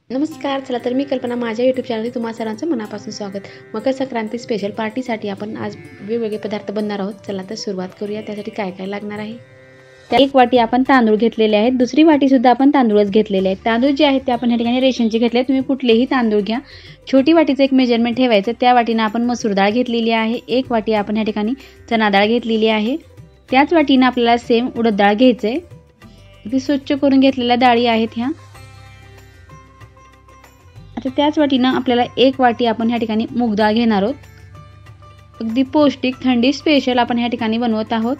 नमस्कार. चला तर मी कल्पना माझ्या यूट्यूब चॅनलमध्ये तुम्हा सर्वांचं मनापासून स्वागत. मकर संक्रांती स्पेशल पार्टीसाठी आपण आज वेगवेगळे पदार्थ बनणार आहोत. चला तर सुरुवात करूया. त्यासाठी काय काय लागणार आहे. त्या एक वाटी आपण तांदूळ घेतलेले आहेत, दुसरी वाटी सुद्धा आपण तांदूळच घेतलेले आहेत. तांदूळ जे आहेत ते आपण या ठिकाणी रेशनचे घेतले. तुम्ही कुठलेही तांदूळ घ्या. छोटी वाटीचं एक मेजरमेंट ठेवायचं. त्या वाटीनं आपण मसूर डाळ घेतलेली आहे. एक वाटी आपण या ठिकाणी चना डाळ घेतलेली आहे. त्याच वाटीनं आपल्याला सेम उडद डाळ घ्यायचं आहे. ती स्वच्छ करून घेतलेल्या डाळी आहेत ह्या. आता त्याच वाटीनं आपल्याला एक वाटी आपण ह्या ठिकाणी मूग डाळ घेणार आहोत. अगदी पौष्टिक थंडी स्पेशल आपण ह्या ठिकाणी बनवत आहोत.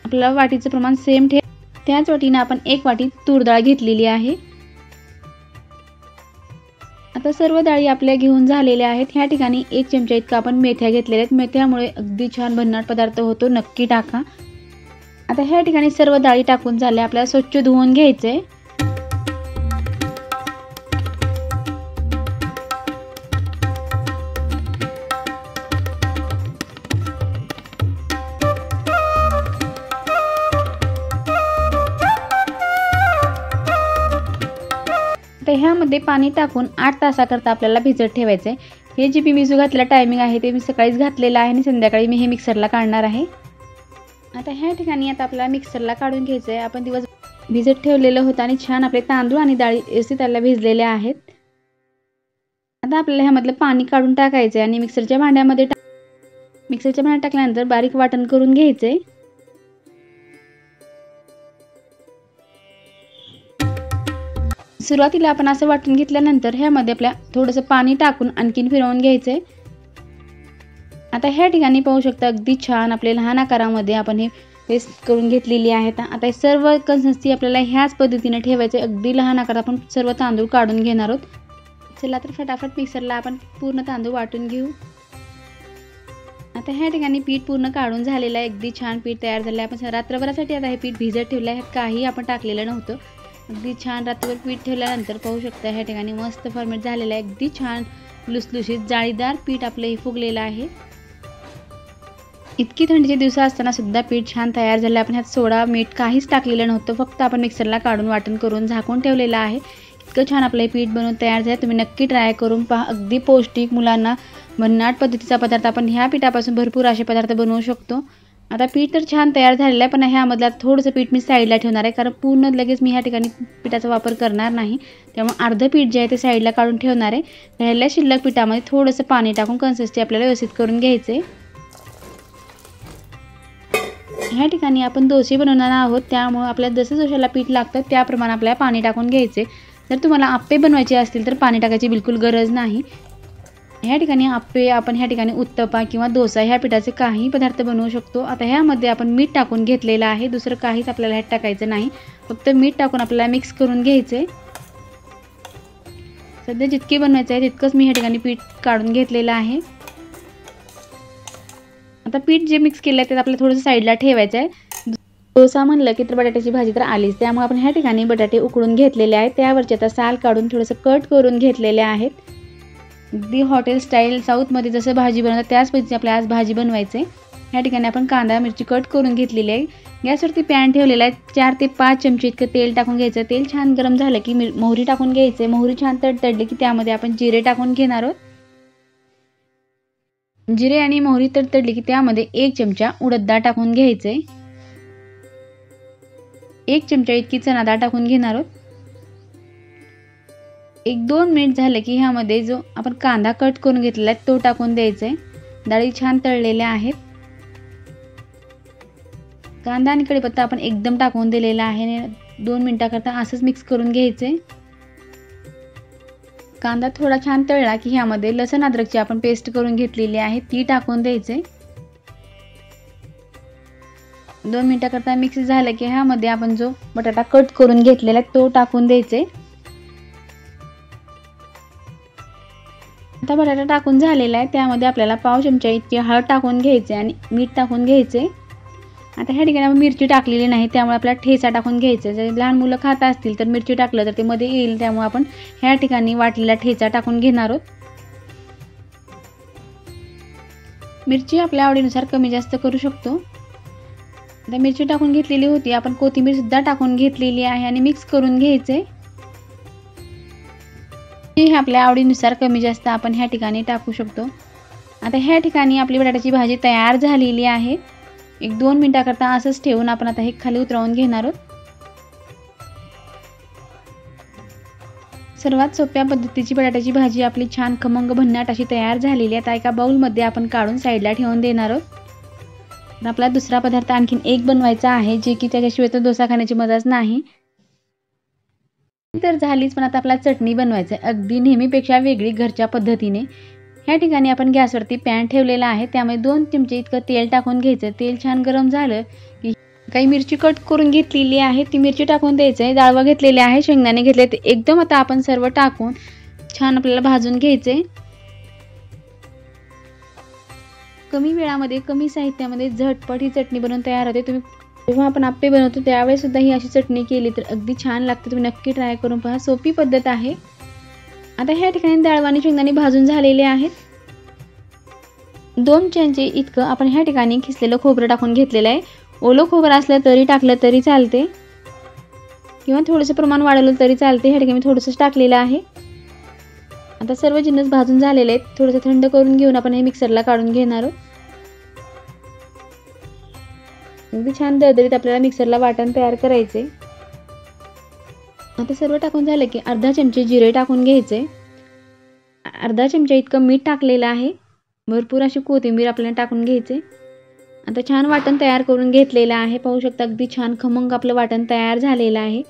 आपल्याला वाटीचं प्रमाण सेम ठेव. त्याच वाटीनं आपण एक वाटी तूर डाळ घेतलेली आहे. आता सर्व डाळी आपल्या घेऊन झालेल्या आहेत. ह्या ठिकाणी एक चमचा इतका आपण मेथ्या घेतलेल्या आहेत. मेथ्यामुळे अगदी छान भन्नाट पदार्थ होतो, नक्की टाका. आता ह्या ठिकाणी सर्व डाळी टाकून झाल्या. आपल्याला स्वच्छ धुवून घ्यायचंय. तर ह्यामध्ये पाणी टाकून 8 तासाकरता आपल्याला भिजत ठेवायचं आहे. हे जे मी भिजू घातलेला टायमिंग आहे ते मी सकाळीच घातलेलं आहे आणि संध्याकाळी मी हे मिक्सरला काढणार आहे. आता ह्या ठिकाणी आपल्याला मिक्सरला काढून घ्यायचं आहे. आपण दिवस भिजत ठेवलेलं होतं आणि छान आपले तांदूळ आणि डाळी व्यवस्थित त्याला भिजलेल्या आहेत. आता आपल्याला ह्यामधलं पाणी काढून टाकायचं आहे आणि मिक्सरच्या भांड्यामध्ये टाकल्यानंतर बारीक वाटण करून घ्यायचं आहे. सुरुवातीला आपण असं वाटून घेतल्यानंतर ह्यामध्ये आपल्या थोडंसं पाणी टाकून आणखीन फिरवून घ्यायचं आहे. आता ह्या ठिकाणी पाहू शकता अगदी छान आपले लहान आकारामध्ये आपण हे पेस्ट करून घेतलेली आहे. आता सर्व कन्सिस्टन्सी आपल्याला ह्याच पद्धतीने ठेवायचं आहे. अगदी लहान आकारात आपण सर्व तांदूळ काढून घेणार आहोत. चला तर फटाफट मिक्सरला आपण पूर्ण तांदूळ वाटून घेऊ. आता ह्या ठिकाणी पीठ पूर्ण काढून झालेलं आहे. अगदी छान पीठ तयार झालं आहे. आपण रात्रभरासाठी आता हे पीठ भिजत ठेवलं आहे. काही आपण टाकलेलं नव्हतं. अगदी छान रात्रभर पीठ ठेवल्यानंतर पाहू शकता ह्या ठिकाणी मस्त फॉर्मेट झालेलं आहे. अगदी छान लुसलुशीत जाळीदार पीठ आपलं हे फुगलेलं आहे. इतकी थंडीचे दिवस असताना सुद्धा पीठ छान तयार झालं. आपण ह्यात सोडा मीठ काहीच टाकलेलं नव्हतं. फक्त आपण मिक्सरला काढून वाटण करून झाकून ठेवलेलं आहे. इतकं छान आपलं हे पीठ बनवून तयार झालं. तुम्ही नक्की ट्राय करून पहा. अगदी पौष्टिक मुलांना भन्नाट पद्धतीचा पदार्थ. आपण ह्या पिठापासून भरपूर असे पदार्थ बनवू शकतो. आता पीठ तर छान तयार झालेलं आहे, पण ह्यामधला थोडंसं पीठ मी साईडला ठेवणार आहे. कारण पूर्ण लगेच मी ह्या ठिकाणी पिठाचा वापर करणार नाही. त्यामुळे अर्धं पीठ जे आहे ते साईडला काढून ठेवणार आहे. राहिलेल्या शिल्लक पिठामध्ये थोडंसं पाणी टाकून कन्सिस्टन्सी आपल्याला व्यवस्थित करून घ्यायचं आहे. ह्या ठिकाणी आपण डोसे बनवणार आहोत, त्यामुळे आपल्याला जसं जशाला पीठ लागतं त्याप्रमाणे आपल्याला पाणी टाकून घ्यायचे. जर तुम्हाला आप्पे बनवायचे असतील तर पाणी टाकायची बिलकुल गरज नाही. ह्या ठिकाणी आप्पे आपण ह्या ठिकाणी उत्तप्पा किंवा डोसा ह्या पिठाचे काही पदार्थ बनवू शकतो. आता ह्यामध्ये आपण मीठ टाकून घेतलेलं आहे. दुसरं काहीच आपल्याला ह्यात टाकायचं नाही. फक्त मीठ टाकून आपल्याला मिक्स करून घ्यायचं आहे. सध्या जितके बनवायचं आहे तितकंच मी ह्या ठिकाणी पीठ काढून घेतलेलं आहे. आता पीठ जे मिक्स केलं आहे ते आपल्याला थोडंसं साईडला ठेवायचं आहे. डोसा म्हणलं की तर बटाट्याची भाजी तर आलीच. त्यामुळे आपण ह्या ठिकाणी बटाटे उकडून घेतलेले आहेत. त्यावरचे आता साल काढून थोडंसं कट करून घेतलेले आहेत. अगदी हॉटेल स्टाईल साऊथमध्ये जसं भाजी बनवतात त्याच पद्धतीने आपल्याला आज भाजी बनवायची आहे. ह्या ठिकाणी आपण कांदा मिरची कट करून घेतलेली आहे. गॅसवरती पॅन ठेवलेला आहे. 4 ते 5 चमचे इतकं तेल टाकून घ्यायचं. तेल छान गरम झालं की मोहरी टाकून घ्यायचं. मोहरी छान तडतडली की त्यामध्ये आपण जिरे टाकून घेणार आहोत. जिरे आणि मोहरी तडतडली की त्यामध्ये 1 चमचा उडद डाळ टाकून घ्यायचे. 1 चमचा इतकी चना डाळ टाकून घेणार आहोत. 1-2 मिनिट झाले की ह्यामध्ये जो आपण कांदा कट करून घेतलेला आहे तो टाकून द्यायचा आहे. डाळी छान तळलेल्या आहेत. कांदा आणि कढीपत्ता आपण एकदम टाकून दिलेला आहे. 2 मिनिटाकरता असंच मिक्स करून घ्यायचे. कांदा थोडा छान तळला की ह्यामध्ये लसूण अद्रकची आपण पेस्ट करून घेतलेली आहे ती टाकून द्यायचे. 2 मिनिटाकरता मिक्स झालं की ह्यामध्ये आपण जो बटाटा कट करून घेतलेला आहे तो टाकून द्यायचे. आता बटाटा टाकून झालेला आहे. त्यामध्ये आपल्याला पाव चमचा इतकी हळद टाकून घ्यायचे आणि मीठ टाकून घ्यायचे. आता ह्या ठिकाणी आपण मिरची टाकलेली नाही, त्यामुळे आपल्याला ठेचा टाकून घ्यायचा. जर लहान मुलं खात असतील तर मिरची टाकलं तर ते मध्ये येईल. त्यामुळे आपण ह्या ठिकाणी वाटलेला ठेचा टाकून घेणार आहोत. मिरची आपल्या आवडीनुसार कमी जास्त करू शकतो. आता मिरची टाकून घेतलेली होती. आपण कोथिंबीर सुद्धा टाकून घेतलेली आहे आणि मिक्स करून घ्यायचे. हे आपल्या आवडीनुसार कमी जास्त आपण ह्या ठिकाणी टाकू शकतो। आता ह्या ठिकाणी आपली बटाट्याची भाजी तयार झालेली आहे। 1-2 मिनिटाकरता असंच ठेवून आपण आता हे खाली उतरवून घेणार आहोत। सर्वात सोप्या पद्धतीची बटाट्याची भाजी आपली छान खमंग भन्नाट अशी तयार झालेली आहे। आता एका बाउलमध्ये आपण काढून साईडला ठेवून देणार आहोत। आपला दुसरा पदार्थ आणखीन एक बनवायचा आहे, जे की त्याच्याशिवाय तर डोसा खाण्याची मजाच नाही। तर झालीच, पण आता आपल्याला चटणी बनवायचं आहे अगदी नेहमीपेक्षा वेगळी घरच्या पद्धतीने। ह्या ठिकाणी आपण गॅसवरती पॅन ठेवलेला आहे, त्यामध्ये 2 चमचे इतकं तेल टाकून घ्यायचं। तेल छान गरम झालं की काही मिरची कट करून घेतलेली आहे ती मिरची टाकून द्यायचं आहे। डाळवा घेतलेले आहे, शेंगदाणे घेतले, ते एकदम आता आपण सर्व टाकून छान आपल्याला भाजून घ्यायचे। कमी वेळामध्ये कमी साहित्यामध्ये झटपट ही चटणी बनवून तयार होते। तुम्ही जेव्हा आपण आप्पे बनवतो त्यावेळेस सुद्धा ही अशी चटणी केली तर अगदी छान लागते। तुम्ही नक्की ट्राय करून पहा, सोपी पद्धत आहे। आता ह्या ठिकाणी डाळवा आणि शेंगदाणे भाजून झालेले आहेत। 2 चमचे इतकं आपण ह्या ठिकाणी खिसलेलं खोबरं टाकून घेतलेलं आहे। ओलं खोबरं असलं तरी टाकलं तरी चालते किंवा थोडंसं प्रमाण वाढवलं तरी चालते। ह्या ठिकाणी मी थोडंसंच टाकलेलं आहे। आता सर्व जिन्नस भाजून झालेले आहेत, थोडंसं थंड करून घेऊन आपण हे मिक्सरला काढून घेणार आहोत। अगदी छान दरदरीत आपल्याला मिक्सरला वाटण तयार करायचे। आता सर्व टाकून झालं की अर्धा चमचे जिरे टाकून घ्यायचे, अर्धा चमचा इतकं मीठ टाकलेलं आहे, भरपूर अशी कोथिंबीर आपल्याला टाकून घ्यायचे। आता छान वाटण तयार करून घेतलेलं आहे, पाहू शकता अगदी छान खमंग आपलं वाटण तयार झालेलं आहे।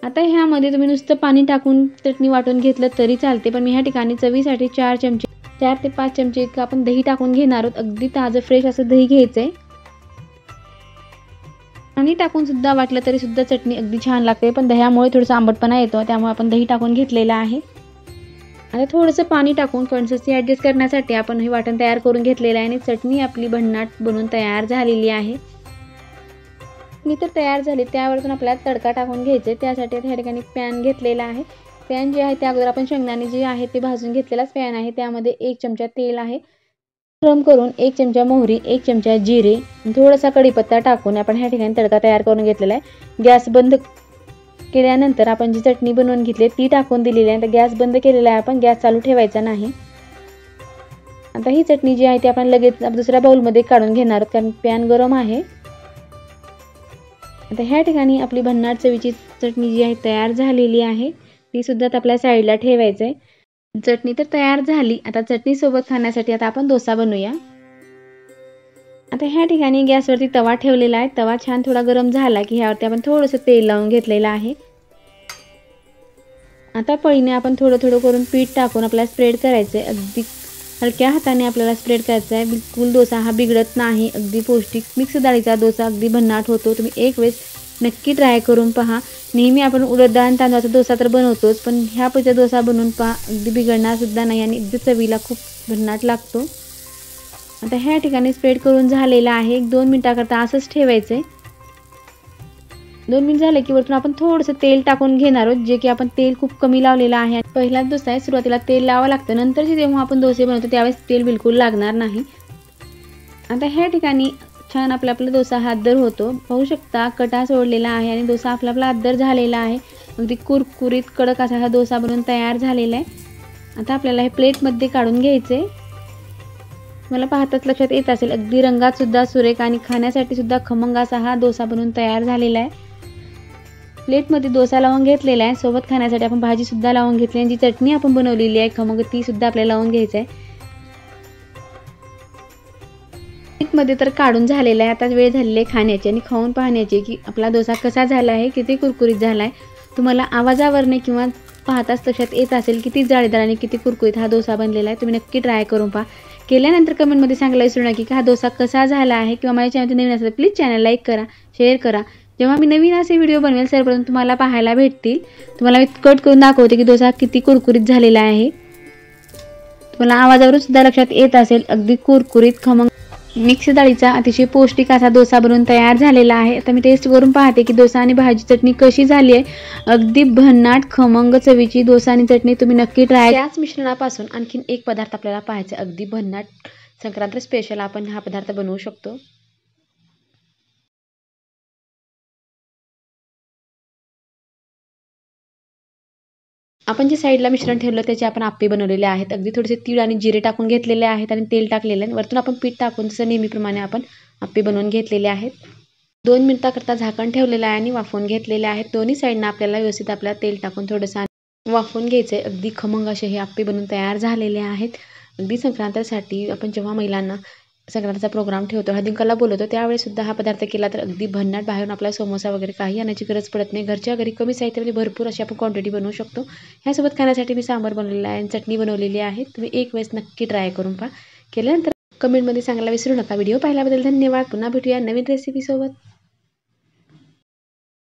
आता ह्यामध्ये तुम्ही नुसतं पाणी टाकून चटणी वाटून घेतलं तरी चालते, पण मी ह्या ठिकाणी चवीसाठी 4 ते 5 चमचे इतकं आपण दही टाकून घेणार आहोत। अगदी ताजं फ्रेश असं दही घ्यायचंय। पाणी टाकून सुद्धा वाटलं तरी सुद्धा चटणी अगदी छान लागते, पण दह्यामुळे थोडासा आंबटपणा येतो, त्यामुळे आपण दही टाकून घेतलेलं आहे। आता थोडंसं पाणी टाकून कन्सिस्टन्सी ॲडजस्ट करण्यासाठी आपण हे वाटण तयार करून घेतलेलं आहे आणि चटणी आपली भन्नाट बनून तयार झालेली आहे। मी तर तयार झाली, त्यावरतून आपल्याला तडका टाकून घ्यायचे। त्यासाठी ह्या ठिकाणी पॅन घेतलेला आहे। पॅन जे आहे त्या अगोदर आपण शेंगदाणे जे आहे ते भाजून घेतलेलाच पॅन आहे, त्यामध्ये 1 चमचा तेल आहे। गरम करून 1 चमचा मोहरी, 1 चमचा जिरे, थोडासा कढीपत्ता टाकून आपण ह्या ठिकाणी तडका तयार करून घेतलेला आहे। गॅस बंद केल्यानंतर आपण जी चटणी बनवून घेतली ती टाकून दिलेली आहे। आता गॅस बंद केलेला आहे, आपण गॅस चालू ठेवायचा नाही। आता ही चटणी जी आहे ती आपण लगेच दुसऱ्या बाउलमध्ये काढून घेणार आहोत, कारण पॅन गरम आहे। आता ह्या ठिकाणी आपली भन्नाट चवीची चटणी जी आहे तयार झालेली आहे, ती सुद्धा आपल्या साईडला ठेवायचं आहे। चटणी तर तयार झाली, आता चटणी सोबत खाण्यासाठी आता आपण डोसा बनवूया। आता ह्या ठिकाणी गॅसवरती तवा ठेवलेला आहे, तवा छान थोडा गरम झाला की ह्यावरती आपण थोडंसं तेल लावून घेतलेलं आहे। आता पळीने आपण थोडं थोडं करून पीठ टाकून आपल्याला स्प्रेड करायचं आहे। अगदी हलक्या हाताने आपल्याला स्प्रेड करायचा आहे। बिलकुल डोसा हा बिघडत नाही, अगदी पौष्टिक मिक्स डाळीचा डोसा अगदी भन्नाट होतो। तुम्ही एक वेळेस नक्की ट्राय करून पहा। नेहमी आपण उडद डाळ आणि तांदळाचा डोसा तर बनवतोच, पण ह्या पद्धतीचा डोसा बनवून पहा, अगदी बिघडणार सुद्धा नाही आणि अगदी चवीला खूप भन्नाट लागतो। आता ह्या ठिकाणी स्प्रेड करून झालेला आहे, 1-2 मिनिटाकरता असंच ठेवायचं आहे। 2 मिनिट झाले की वरतून आपण थोडंसं तेल टाकून घेणार आहोत, जे की आपण तेल खूप कमी लावलेलं आहे। पहिलाच डोसा आहे, सुरुवातीला तेल लावावं लागतं, नंतरची जेव्हा आपण डोसे बनवतो त्यावेळेस तेल बिलकुल लागणार नाही। आता ह्या ठिकाणी छान आपला डोसा हातदर होतो, पाहू शकता कटा सोडलेला आहे आणि डोसा आपला हातदर झालेला आहे। अगदी कुरकुरीत कडक असा हा डोसा बनवून तयार झालेला आहे। आता आपल्याला हे प्लेटमध्ये काढून घ्यायचे। मला पाहताच लक्षात येत असेल, अगदी रंगात सुद्धा सुरेख आणि खाण्यासाठी सुद्धा खमंग असा हा डोसा बनवून तयार झालेला आहे। प्लेटमध्ये डोसा लावून घेतलेला आहे, सोबत खाण्यासाठी आपण भाजी सुद्धा लावून घेतली आणि जी चटणी आपण बनवलेली आहे खमंग ती सुद्धा आपल्याला लावून घ्यायचं आहे। प्लेटमध्ये तर काढून झालेला आहे, आता वेळ झालेली आहे खाण्याची आणि खाऊन पाहण्याची की आपला डोसा कसा झाला आहे, किती कुरकुरीत झाला आहे। तुम्हाला आवाजावरने किंवा पाहताच लक्षात येत असेल किती जाळीदार आणि किती कुरकुरीत हा डोसा बनलेला आहे। तुम्ही नक्की ट्राय करून पहा। केल्यानंतर कमेंटमध्ये सांगायला विसरू नका की हा डोसा कसा झाला आहे, किंवा माझ्या चॅनलवर नवीन असेल तर प्लीज चॅनल लाईक करा, शेअर करा। जेव्हा मी नवीन असे व्हिडिओ बनवेल सर्वप्रथम तुम्हाला पाहायला भेटतील। तुम्हाला मी कट करून दाखवते की डोसा किती कुरकुरीत झालेला आहे। तुम्हाला आवाजावरून सुद्धा लक्षात येत असेल, अगदी कुरकुरीत खमंग मिक्स डाळीचा अतिशय पौष्टिक असा डोसा बनवून तयार झालेला आहे। आता मी टेस्ट करून पाहते की डोसा आणि भाजी चटणी कशी झाली आहे। अगदी भन्नाट खमंग चवीची डोसा आणि चटणी तुम्ही नक्की ट्राय। त्याच मिश्रणापासून आणखीन एक पदार्थ आपल्याला पाहायचा, अगदी भन्नाट संक्रांत स्पेशल आपण हा पदार्थ बनवू शकतो। आपण जे साईडला मिश्रण ठेवलं त्याचे आपण आप्पे बनवलेले आहेत. अगदी थोडेसे तीळ आणि जिरे टाकून घेतलेले आहेत आणि तेल टाकलेलं आहे. वरतून आपण पीठ टाकून जसं नेहमीप्रमाणे आपण आप्पे बनवून घेतलेले आहेत. 2 मिनिटाकरता झाकण ठेवलेलं आहे आणि वाफवून घेतलेले आहेत. दोन्ही साईडनं आपल्याला व्यवस्थित तेल टाकून थोडंसं वाफवून घ्यायचं आहे. अगदी खमंग असे हे आप्पे बनवून तयार झालेले आहेत. अगदी संक्रांतीसाठी आपण जेव्हा महिलांना संक्रांतीचा प्रोग्राम ठेवतो, हळदीकुंकवाला बोलवतो, त्यावेळेसुद्धा हा पदार्थ केला तर अगदी भन्नाट, बाहेरून आपल्याला समोसा वगैरे काही आणायची गरज पडत नाही. घरच्या घरी कमी साहित्यामध्ये भरपूर अशी आपण क्वांटिटी बनवू शकतो. ह्यासोबत खाण्यासाठी मी सांबार बनवलेला आहे आणि चटणी बनवलेली आहे. तुम्ही एक वेळेस नक्की ट्राय करून पहा. केल्यानंतर कमेंटमध्ये सांगायला विसरू नका. व्हिडिओ पाहिल्याबद्दल धन्यवाद. पुन्हा भेटूया नवीन रेसिपीसोबत.